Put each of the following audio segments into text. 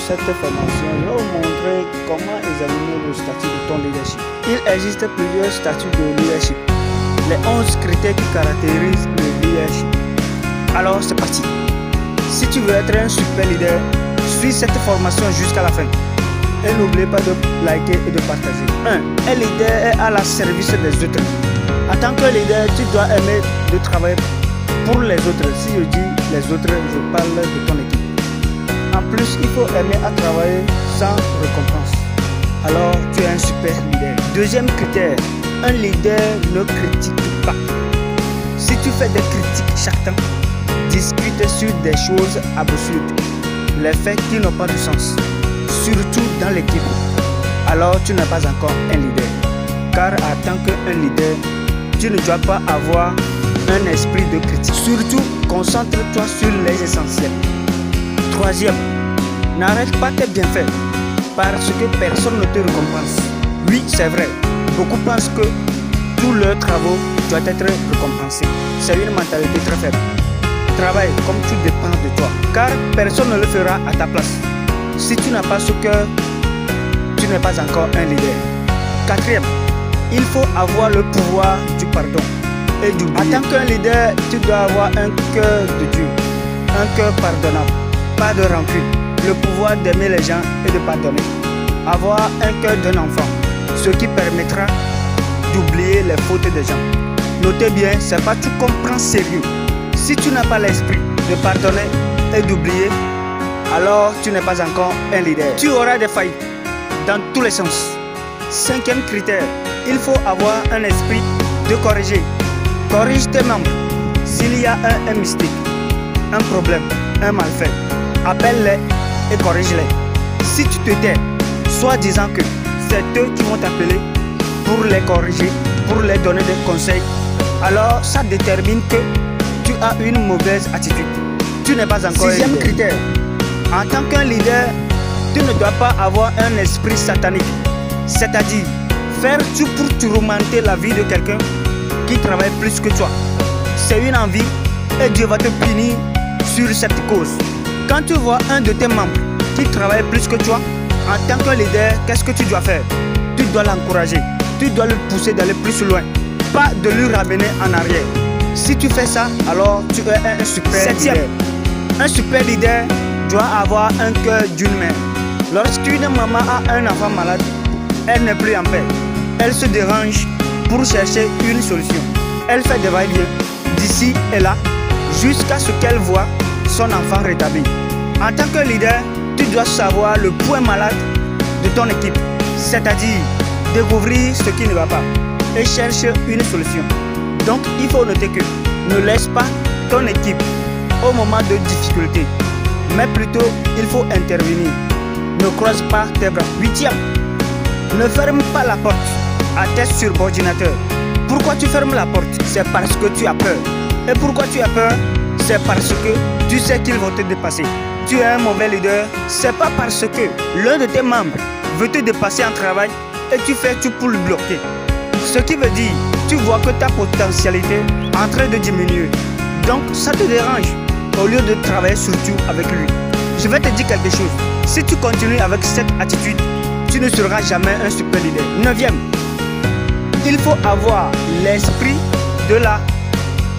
cette formation, je vais vous montrer comment examiner le statut de ton leadership. Il existe plusieurs statuts de leadership. Les 11 critères qui caractérisent le leadership. Alors c'est parti. Si tu veux être un super leader, suis cette formation jusqu'à la fin. Et n'oubliez pas de liker et de partager. 1. Un leader est à la service des autres. En tant que leader, tu dois aimer de travailler pour les autres. Si je dis les autres, je parle de ton équipe. En plus, il faut aimer à travailler sans récompense. Alors, tu es un super leader. Deuxième critère, un leader ne critique pas. Si tu fais des critiques chaque temps, discute sur des choses absurdes, les faits qui n'ont pas de sens, surtout dans l'équipe, alors tu n'es pas encore un leader. Car en tant qu'un leader, tu ne dois pas avoir un esprit de critique. Surtout, concentre-toi sur les essentiels. Troisième, n'arrête pas tes bienfaits parce que personne ne te récompense. Oui, c'est vrai, beaucoup pensent que tous leurs travaux doivent être récompensés. C'est une mentalité très faible. Travaille comme tout dépend de toi, car personne ne le fera à ta place. Si tu n'as pas ce cœur, tu n'es pas encore un leader. Quatrième, il faut avoir le pouvoir du pardon et d'oublier. En tant qu'un leader, tu dois avoir un cœur de Dieu, un cœur pardonnable, pas de rancune, le pouvoir d'aimer les gens et de pardonner. Avoir un cœur d'un enfant, ce qui permettra d'oublier les fautes des gens. Notez bien, c'est pas tout qu'on prend sérieux. Si tu n'as pas l'esprit de pardonner et d'oublier, alors tu n'es pas encore un leader. Tu auras des failles dans tous les sens. Cinquième critère, il faut avoir un esprit de corriger. Corrige tes membres. S'il y a un mystake, un problème, un malfait, appelle-les et corrige-les. Si tu te tais, soit disant que c'est eux qui vont t'appeler pour les corriger, pour les donner des conseils, alors ça détermine que tu as une mauvaise attitude. Tu n'es pas encore un leader. Sixième critère, en tant qu'un leader, tu ne dois pas avoir un esprit satanique. C'est-à-dire, faire tout pour tourmenter la vie de quelqu'un qui travaille plus que toi. C'est une envie et Dieu va te punir sur cette cause. Quand tu vois un de tes membres qui travaille plus que toi, en tant que leader, qu'est-ce que tu dois faire? Tu dois l'encourager, tu dois le pousser d'aller plus loin, pas de lui ramener en arrière. Si tu fais ça, alors tu es un super leader. Un super leader doit avoir un cœur d'une mère. Lorsqu'une maman a un enfant malade, elle n'est plus en paix. Elle se dérange pour chercher une solution. Elle fait des va-et-vient d'ici et là jusqu'à ce qu'elle voit son enfant rétabli. En tant que leader, tu dois savoir le point malade de ton équipe, c'est-à-dire découvrir ce qui ne va pas et chercher une solution. Donc il faut noter que ne laisse pas ton équipe au moment de difficulté, mais plutôt il faut intervenir. Ne croise pas tes bras. Huitième, ne ferme pas la porte à tes subordinateurs. Pourquoi tu fermes la porte? C'est parce que tu as peur. Et pourquoi tu as peur? C'est parce que tu sais qu'ils vont te dépasser. Tu es un mauvais leader, c'est pas parce que l'un de tes membres veut te dépasser en travail et tu fais tout pour le bloquer. Ce qui veut dire, tu vois que ta potentialité est en train de diminuer. Donc ça te dérange au lieu de travailler surtout avec lui. Je vais te dire quelque chose. Si tu continues avec cette attitude, tu ne seras jamais un super leader. Neuvième, il faut avoir l'esprit de la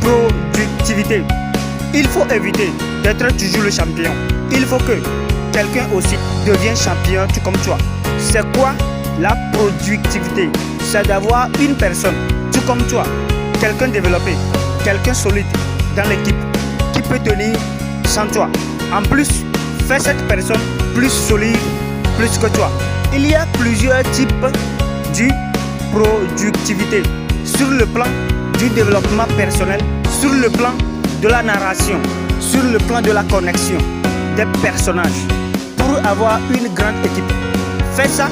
productivité. Il faut éviter d'être toujours le champion. Il faut que quelqu'un aussi devienne champion tout comme toi. C'est quoi la productivité? C'est d'avoir une personne tout comme toi, quelqu'un développé, quelqu'un solide dans l'équipe qui peut tenir sans toi. En plus, fais cette personne plus solide, plus que toi. Il y a plusieurs types de productivité sur le plan du développement personnel, sur le plan de la narration, sur le plan de la connexion des personnages. Pour avoir une grande équipe, fais ça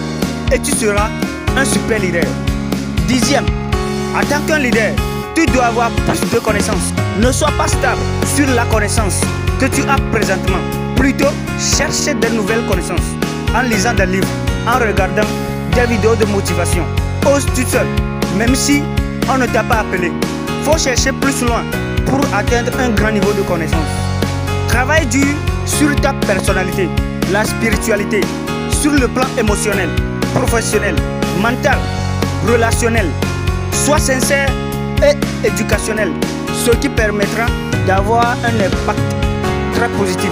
et tu seras un super leader. Dixième, en tant qu'un leader, tu dois avoir plus de connaissances. Ne sois pas stable sur la connaissance que tu as présentement. Plutôt, cherche de nouvelles connaissances en lisant des livres, en regardant des vidéos de motivation. Ose tout seul, même si on ne t'a pas appelé. Faut chercher plus loin pour atteindre un grand niveau de connaissance. Travaille dur sur ta personnalité. la spiritualité sur le plan émotionnel, professionnel, mental, relationnel. Sois sincère et éducationnel, ce qui permettra d'avoir un impact très positif.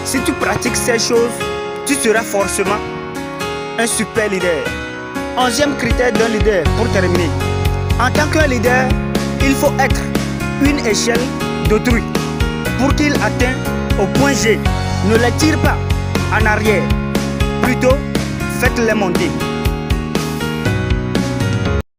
Si tu pratiques ces choses, tu seras forcément un super leader. 11e critère d'un leader pour terminer. En tant que leader, il faut être une échelle d'autrui. Pour qu'il atteigne au point G, ne les tire pas en arrière. Plutôt, faites-les monter.